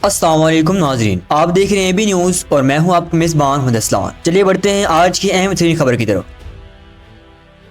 السلام علیکم ناظرین، آپ دیکھ رہے ہیں بی نیوز اور میں ہوں آپ کا میزبان محمد اسلام۔ چلیے بڑھتے ہیں آج کی اہم ترین خبر کی طرف۔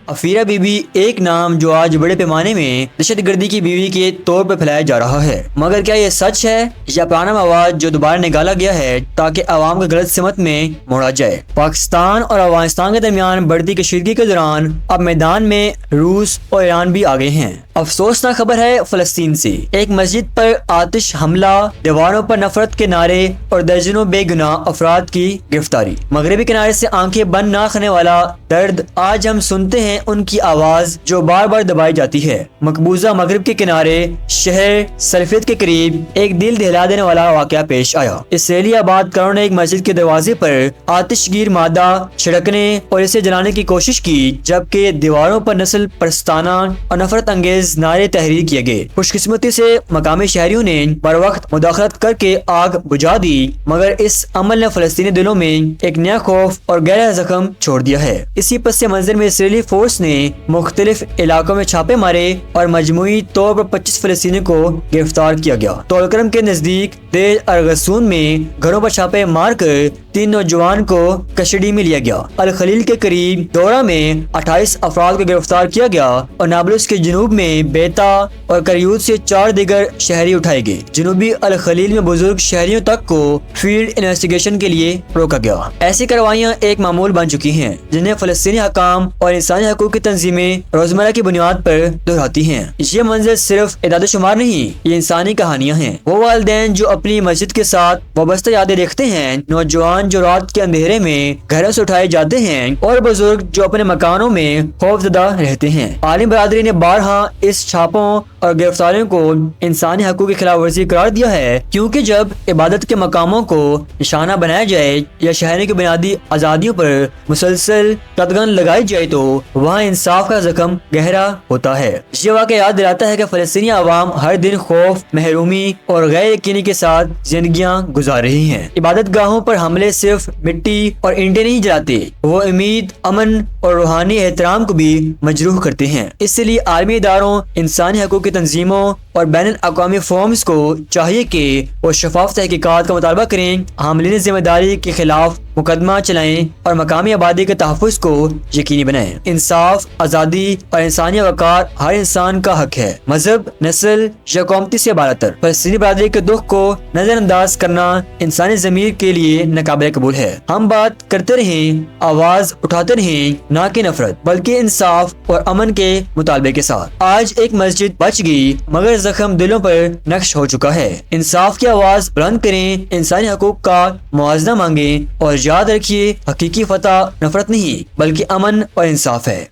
افیرہ بی بی ایک نام جو آج بڑے پیمانے میں دہشت گردی کی بیوی کے طور پر پھیلایا جا رہا ہے، مگر کیا یہ سچ ہے یا پرانا مواد جو دوبارہ نکالا گیا ہے تاکہ عوام کو غلط سمت میں موڑا جائے؟ پاکستان اور افغانستان کے درمیان بڑھتی کشیدگی کے دوران اب میدان میں روس اور ایران بھی آگے ہیں۔ افسوسناک خبر ہے فلسطین سے، ایک مسجد پر آتش حملہ، دیواروں پر نفرت کے نعرے اور درجنوں بے گناہ افراد کی گرفتاری۔ مغربی کنارے سے آنکھیں بند نہ کرنے والا درد آج ہم سنتے ہیں ان کی آواز جو بار بار دبائی جاتی ہے۔ مقبوضہ مغرب کے کنارے شہر سلفیت کے قریب ایک دل دہلا دینے والا واقعہ پیش آیا۔ اسرائیلی آباد کاروں نے ایک مسجد کے دروازے پر آتش گیر مادہ چھڑکنے اور اسے جلانے کی کوشش کی، جبکہ دیواروں پر نسل پرستانہ اور نفرت انگیز نعرے تحریر کیے گئے۔ خوش قسمتی سے مقامی شہریوں نے بر وقت مداخلت کر کے آگ بجھا دی، مگر اس عمل نے فلسطینی دلوں میں ایک نیا خوف اور گہرا زخم چھوڑ دیا ہے۔ اسی پس منظر میں اسرائیلی فورس نے مختلف علاقوں میں چھاپے مارے اور مجموعی طور پر 25 فلسطینیوں کو گرفتار کیا گیا۔ طولکرم کے نزدیک دیر ارغسون میں گھروں پر چھاپے مار کر 3 نوجوان کو کسٹڈی میں لیا گیا۔ الخلیل کے قریب دورہ میں 28 افراد کو گرفتار کیا گیا اور نابلس کے جنوب میں بیتا اور کریوت سے 4 دیگر شہری اٹھائے گئے۔ جنوبی الخلیل میں بزرگ شہریوں تک کو فیلڈ انویسٹیگیشن کے لیے روکا گیا۔ ایسی کارروائیاں ایک معمول بن چکی ہیں جنہیں فلسطینی حکام اور انسانی حقوق کی تنظیمیں روزمرہ کی بنیاد پر دہراتی ہیں۔ یہ منظر صرف اعداد و شمار نہیں، یہ انسانی کہانیاں ہیں۔ وہ والدین جو اپنی مسجد کے ساتھ وابستہ یادیں دیکھتے ہیں، نوجوان جو رات کے اندھیرے میں گھروں سے اٹھائے جاتے ہیں، اور بزرگ جو اپنے مکانوں میں خوف زدہ رہتے ہیں۔ عالم برادری نے بارہا اس چھاپوں اور گرفتاریوں کو انسانی حقوق کی خلاف ورزی قرار دیا ہے، کیونکہ جب عبادت کے مقاموں کو نشانہ بنایا جائے یا شہریوں کی بنیادی آزادیوں پر مسلسل قدغن لگائی جائے تو وہاں انصاف کا زخم گہرا ہوتا ہے۔ یہ واقعہ یاد دلاتا ہے کہ فلسطینی عوام ہر دن خوف، محرومی اور غیر یقینی کے ساتھ زندگیاں گزار رہی ہیں۔ عبادت گاہوں پر حملے صرف مٹی اور اینٹیں نہیں جلاتے، وہ امید، امن اور روحانی احترام کو بھی مجروح کرتے ہیں۔ اس لیے عالمی اداروں، انسانی حقوق کی تنظیموں اور بین الاقوامی فورمز کو چاہیے کہ وہ شفاف تحقیقات کا مطالبہ کریں، حاملین ذمہ داری کے خلاف مقدمہ چلائیں اور مقامی آبادی کے تحفظ کو یقینی بنائیں۔ انصاف، آزادی اور انسانی وقار ہر انسان کا حق ہے، مذہب، نسل یا قومتی سے بالاتر۔ فلسطینی برادری کے دکھ کو نظر انداز کرنا انسانی ضمیر کے لیے ناقابل قبول ہے۔ ہم بات کرتے رہیں، آواز اٹھاتے رہیں، نہ کہ نفرت بلکہ انصاف اور امن کے مطالبے کے ساتھ۔ آج ایک مسجد بچ گئی، مگر زخم دلوں پر نقش ہو چکا ہے۔ انصاف کی آواز بلند کریں، انسانی حقوق کا موازنہ مانگیں اور یاد رکھیے، حقیقی فتح نفرت نہیں بلکہ امن اور انصاف ہے۔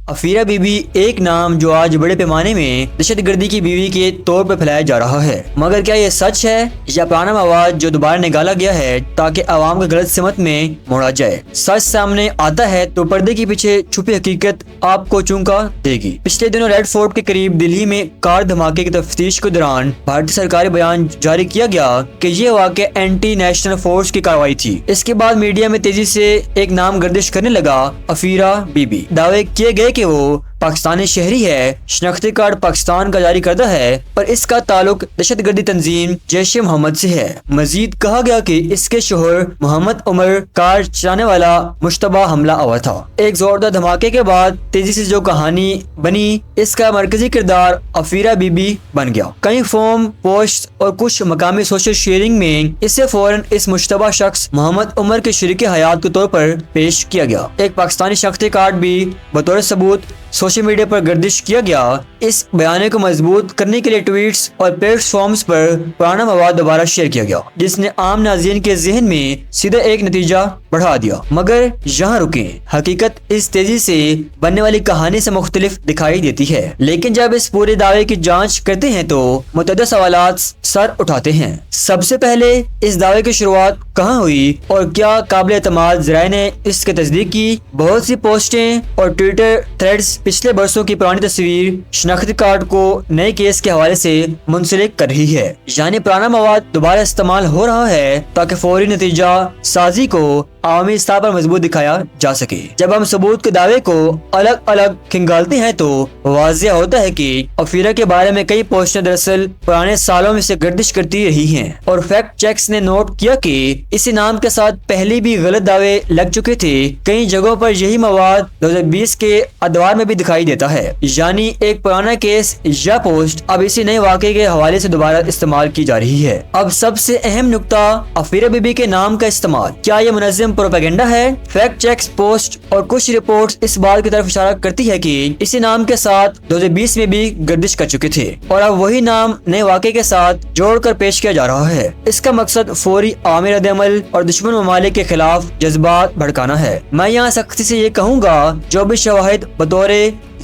افیرہ بی بی ایک نام جو آج بڑے پیمانے میں دہشت گردی کی بیوی کے طور پر پھیلایا جا رہا ہے، مگر کیا یہ سچ ہے یا پرانا مواد جو دوبارہ نکالا گیا ہے تاکہ عوام کو غلط سمت میں موڑا جائے؟ سچ سامنے آتا ہے تو پردے کے پیچھے چھپی حقیقت آپ کو چونکا دے گی۔ پچھلے دنوں ریڈ فورٹ کے قریب دہلی میں کار دھماکے کی تفتیش کے دوران بھارتی سرکاری بیان جاری کیا گیا کہ یہ واقعہ اینٹی نیشنل فورس کی کارروائی تھی۔ اس کے بعد میڈیا میں تیزی سے ایک نام گردش کرنے لگا، افیرہ بی بی۔ دعوے کیے گئے کہ وہ پاکستانی شہری ہے، شناختی کارڈ پاکستان کا جاری کردہ ہے اور اس کا تعلق دہشت گردی تنظیم جیش محمد سے ہے۔ مزید کہا گیا کہ اس کے شوہر محمد عمر کار چلانے والا مشتبہ حملہ آور تھا۔ ایک زوردار دھماکے کے بعد تیزی سے جو کہانی بنی، اس کا مرکزی کردار افیرہ بی بی بن گیا۔ کئی فورم پوسٹ اور کچھ مقامی سوشل شیئرنگ میں اسے فوراً اس مشتبہ شخص محمد عمر کے شریک حیات کے طور پر پیش کیا گیا۔ ایک پاکستانی شناختی کارڈ بھی بطور ثبوت سوشل میڈیا پر گردش کیا گیا۔ اس بیانے کو مضبوط کرنے کے لیے ٹویٹس اور پلیٹ فارمز پر پرانا مواد دوبارہ شیئر کیا گیا، جس نے عام ناظرین کے ذہن میں سیدھا ایک نتیجہ بڑھا دیا۔ مگر یہاں رکیں، حقیقت اس تیزی سے بننے والی کہانی سے مختلف دکھائی دیتی ہے، لیکن جب اس پورے دعوے کی جانچ کرتے ہیں تو متعدد سوالات سر اٹھاتے ہیں۔ سب سے پہلے اس دعوے کی شروعات کہاں ہوئی اور کیا قابل اعتماد ذرائع نے اس کی تصدیق کی؟ بہت سی پوسٹیں اور ٹویٹر تھریڈز پچھلے برسوں کی پرانی تصویر شناختی کارڈ کو نئے کیس کے حوالے سے منسلک کر رہی ہے، یعنی پرانا مواد دوبارہ استعمال ہو رہا ہے تاکہ فوری نتیجہ سازی کو عوامی سطح پر مضبوط دکھایا جا سکے۔ جب ہم ثبوت کے دعوے کو الگ الگ کھنگالتے ہیں تو واضح ہوتا ہے کہ افیرا کے بارے میں کئی پوسٹیں دراصل پرانے سالوں میں سے گردش کرتی رہی ہیں، اور فیکٹ چیکس نے نوٹ کیا کہ اسی نام کے ساتھ پہلے بھی غلط دعوے لگ چکے تھے۔ کئی جگہوں پر یہی مواد 2020 کے ادوار میں بھی دکھائی دیتا ہے، یعنی ایک پرانا کیس یا پوسٹ اب اسی نئے واقعے کے حوالے سے دوبارہ استعمال کی جا رہی ہے۔ اب سب سے اہم نقطہ افیرا بی بی کے نام کا استعمال، کیا یہ منظم پروپیگنڈا ہے؟ فیکٹ چیکس پوسٹ اور کچھ رپورٹس اس بات کی طرف اشارہ کرتی ہے کہ اسی نام کے ساتھ 2020 میں بھی گردش کر چکے تھے، اور اب وہی نام نئے واقعے کے ساتھ جوڑ کر پیش کیا جا رہا ہے۔ اس کا مقصد فوری عوامی رد عمل اور دشمن ممالک کے خلاف جذبات بھڑکانا ہے۔ میں یہاں سختی سے یہ کہوں گا، جو بھی شواہد بطور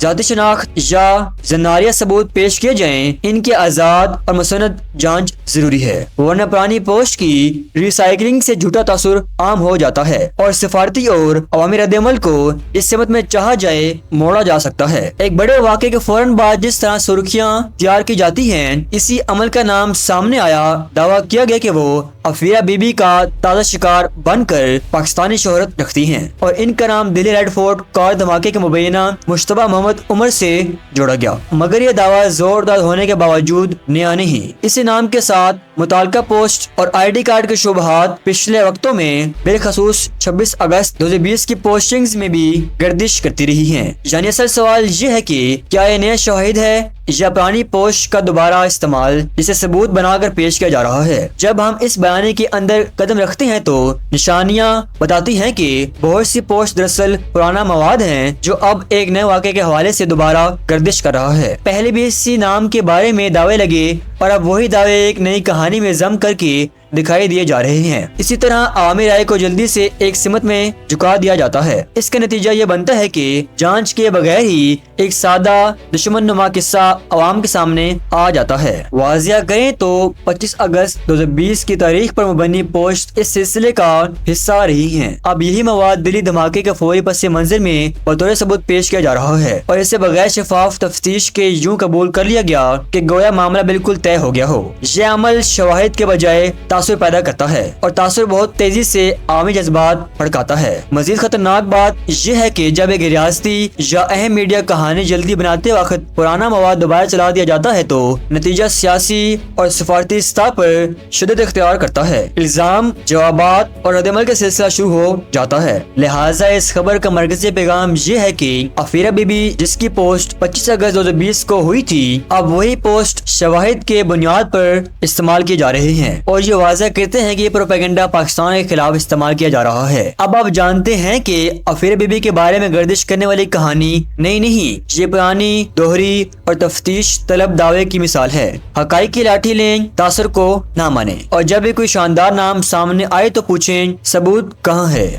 ذاتی شناخت یا زناریہ ثبوت پیش کیے جائیں، ان کی آزاد اور مستند جانچ ضروری ہے، ورنہ پرانی پوسٹ کی ری سائیکلنگ سے جھوٹا تاثر عام ہو جاتا ہے اور سفارتی اور عوامی رد عمل کو اس سمت میں چاہا جائے موڑا جا سکتا ہے۔ ایک بڑے واقعے کے فوراً بعد جس طرح سرخیاں تیار کی جاتی ہیں، اسی عمل کا نام سامنے آیا، دعویٰ کیا گیا کہ وہ افیرا بی بی کا تازہ شکار بن کر پاکستانی شہرت رکھتی ہیں، اور ان کا نام دہلی ریڈ فورٹ کار دھماکے کے مبینہ مشتبہ محمد عمر سے جوڑا گیا، مگر یہ دعویٰ زوردار ہونے کے باوجود نیا نہیں۔ اسی نام کے ساتھ متعلقہ پوسٹ اور آئی ڈی کارڈ کے شبہات پچھلے وقتوں میں بالخصوص 26 اگست 2020 کی پوسٹنگز میں بھی گردش کرتی رہی ہیں۔ یعنی اصل سوال یہ ہے کہ کیا یہ نیا شواہد ہے یا پرانی پوسٹ کا دوبارہ استعمال جسے ثبوت بنا کر پیش کیا جا رہا ہے؟ جب ہم اس بیانیے کے اندر قدم رکھتے ہیں تو نشانیاں بتاتی ہیں کہ بہت سی پوسٹ دراصل پرانا مواد ہیں جو اب ایک نئے واقعے کے حوالے سے دوبارہ گردش کر رہا ہے۔ پہلے بھی اسی نام کے بارے میں دعوے لگے اور اب وہی دعوے ایک نئی کہانی میں ضم کر کے دکھائی دیے جا رہے ہیں۔ اسی طرح عوامی رائے کو جلدی سے ایک سمت میں جھکا دیا جاتا ہے۔ اس کا نتیجہ یہ بنتا ہے کہ جانچ کے بغیر ہی ایک سادہ دشمن نما قصہ عوام کے سامنے آ جاتا ہے۔ واضح کریں تو 25 اگست 2020 کی تاریخ پر مبنی پوسٹ اس سلسلے کا حصہ رہی ہیں۔ اب یہی مواد دلی دھماکے کے فوری پس منظر میں بطور ثبوت پیش کیا جا رہا ہے، اور اسے بغیر شفاف تفتیش کے یوں قبول کر لیا گیا کہ گویا معاملہ بالکل طے ہو گیا ہو۔ یہ عمل شواہد کے بجائے تاثر پیدا کرتا ہے، اور تاثر بہت تیزی سے عوامی جذبات بھڑکاتا ہے۔ مزید خطرناک بات یہ ہے کہ جب ایک ریاستی یا اہم میڈیا کہانی جلدی بناتے وقت پرانا مواد دوبارہ چلا دیا جاتا ہے تو نتیجہ سیاسی اور سفارتی سطح پر شدت اختیار کرتا ہے، الزام، جوابات اور رد عمل کا سلسلہ شروع ہو جاتا ہے۔ لہٰذا اس خبر کا مرکزی پیغام یہ ہے کہ افیرا بی بی جس کی پوسٹ 25 اگست 2020 کو ہوئی تھی، اب وہی پوسٹ شواہد کے بنیاد پر استعمال کی جا رہی ہیں، اور یہ واضح کرتے ہیں کہ یہ پروپیگنڈا پاکستان کے خلاف استعمال کیا جا رہا ہے۔ اب آپ جانتے ہیں کہ افیرا بی بی کے بارے میں گردش کرنے والی کہانی نئی نہیں، یہ پرانی، دوہری اور تفتیش طلب دعوے کی مثال ہے۔ حقائق کی لاٹھی لیں، تاثر کو نہ مانیں، اور جب بھی کوئی شاندار نام سامنے آئے تو پوچھیں ثبوت کہاں ہے۔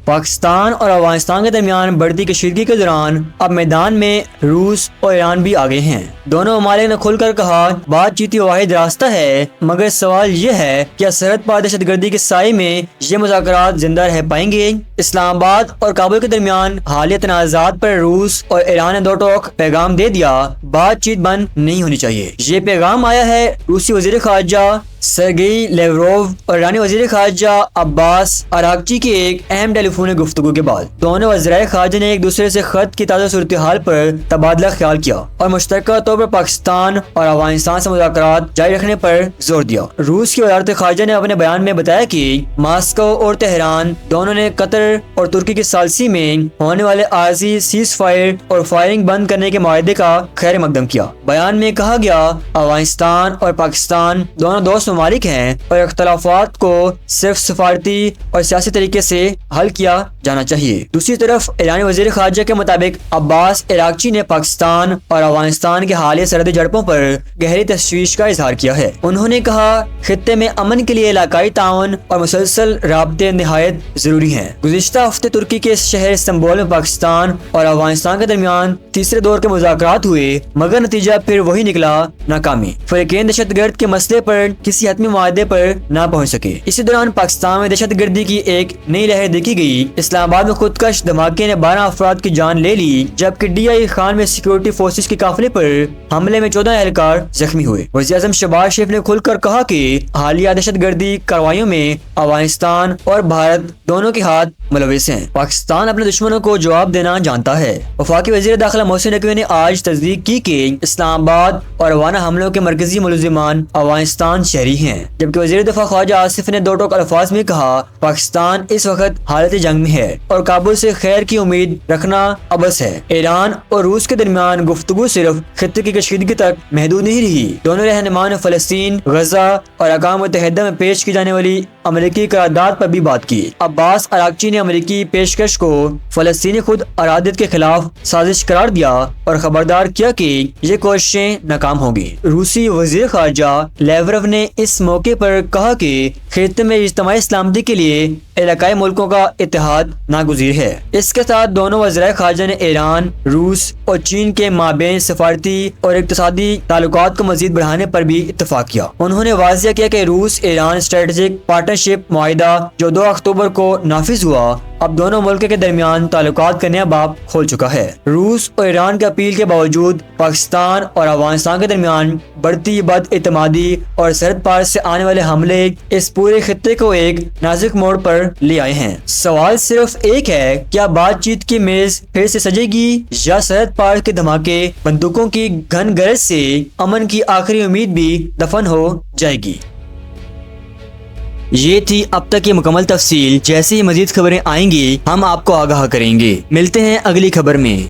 پاکستان اور افغانستان کے درمیان بڑھتی کشیدگی کے دوران اب میدان میں روس اور ایران بھی آگے ہیں۔ دونوں ممالک نے کھل کر کہا بات چیت واحد راستہ ہے، مگر سوال یہ ہے کیا سرحد پار دہشت گردی کے سائے میں یہ مذاکرات زندہ رہ پائیں گے؟ اسلام آباد اور کابل کے درمیان حالیہ تنازعات پر روس اور ایران نے دو ٹوک پیغام دے دیا، بات چیت بند نہیں ہونی چاہیے۔ یہ پیغام آیا ہے روسی وزیر خارجہ سرگئی لیوروو اور ایرانی وزیر خارجہ عباس اراغچی کی ایک اہم ٹیلی فونی گفتگو کے بعد۔ دونوں وزرائے خارجہ نے ایک دوسرے سے خط کی تازہ صورتحال پر تبادلہ خیال کیا اور مشترکہ طور پر پاکستان اور افغانستان سے مذاکرات جاری رکھنے پر زور دیا۔ روس کی وزارت خارجہ نے اپنے بیان میں بتایا کہ ماسکو اور تہران دونوں نے قطر اور ترکی کی ثالثی میں ہونے والے عارضی سیز فائر اور فائرنگ بند کرنے کے معاہدے کا خیر مقدم کیا۔ بیان میں کہا گیا افغانستان اور پاکستان دونوں دوست ممالک ہیں اور اختلافات کو صرف سفارتی اور سیاسی طریقے سے حل کیا جانا چاہیے۔ دوسری طرف ایرانی وزیر خارجہ کے مطابق عباس اراغچی نے پاکستان اور افغانستان کے حالیہ سرحدی جھڑپوں پر گہری تشویش کا اظہار کیا ہے۔ انہوں نے کہا خطے میں امن کے لیے علاقائی تعاون اور مسلسل رابطے نہایت ضروری ہیں۔ گزشتہ ہفتے ترکی کے شہر استنبول میں پاکستان اور افغانستان کے درمیان تیسرے دور کے مذاکرات ہوئے، مگر نتیجہ پھر وہی نکلا، ناکامی۔ فریقین دہشت گرد کے مسئلے پر کسی حتمی معاہدے پر نہ پہنچ سکے۔ اسی دوران پاکستان میں دہشت گردی کی ایک نئی لہر دیکھی گئی۔ اسلام آباد میں خودکش دھماکے نے 12 افراد کی جان لے لی، جبکہ DI خان میں سیکورٹی فورسز کے قافلے پر حملے میں 14 اہلکار زخمی ہوئے۔ وزیر اعظم شہباز شریف نے کھل کر کہا کہ حالیہ دہشت گردی کارروائیوں میں افغانستان اور بھارت دونوں کے ہاتھ ملوث ہیں۔ پاکستان اپنے دشمنوں کو جواب دینا جانتا ہے۔ وفاقی وزیر داخلہ محسن نقوی نے آج تصدیق کی کہ اسلام آباد اور وانا حملوں کے مرکزی ملزمان افغانستان شہری ہیں، جبکہ وزیر دفاع خواجہ آصف نے دو ٹوک الفاظ میں کہا پاکستان اس وقت حالت جنگ میں ہے اور کابل سے خیر کی امید رکھنا عبث ہے۔ ایران اور روس کے درمیان گفتگو صرف خطے کی کشیدگی تک محدود نہیں رہی۔ دونوں رہنماؤں نے فلسطین، غزہ اور اقوام متحدہ میں پیش کی جانے والی امریکی قرارداد پر بھی بات کی۔ عباس اراغچی نے امریکی پیشکش کو فلسطینی خود ارادیت کے خلاف سازش قرار دیا اور خبردار کیا کہ یہ کوششیں ناکام ہوں گی۔ روسی وزیر خارجہ لیوروف نے اس موقع پر کہا کہ خطے میں اجتماعی سلامتی کے لیے علاقائی ملکوں کا اتحاد ناگزیر ہے۔ اس کے ساتھ دونوں وزرائے خارجہ نے ایران، روس اور چین کے مابین سفارتی اور اقتصادی تعلقات کو مزید بڑھانے پر بھی اتفاق کیا۔ انہوں نے واضح کیا کہ روس ایران اسٹریٹجک پارٹنرشپ معاہدہ جو 2 اکتوبر کو نافذ ہوا، اب دونوں ملکوں کے درمیان تعلقات کا نیا باب کھول چکا ہے۔ روس اور ایران کی اپیل کے باوجود پاکستان اور افغانستان کے درمیان بڑھتی بد اعتمادی اور سرحد پار سے آنے والے حملے اس پورے خطے کو ایک نازک موڑ پر لے آئے ہیں۔ سوال صرف ایک ہے، کیا بات چیت کی میز پھر سے سجے گی یا سرحد پار کے دھماکے، بندوقوں کی گھن گرج سے امن کی آخری امید بھی دفن ہو جائے گی؟ یہ تھی اب تک کی مکمل تفصیل۔ جیسے ہی مزید خبریں آئیں گی ہم آپ کو آگاہ کریں گے۔ ملتے ہیں اگلی خبر میں۔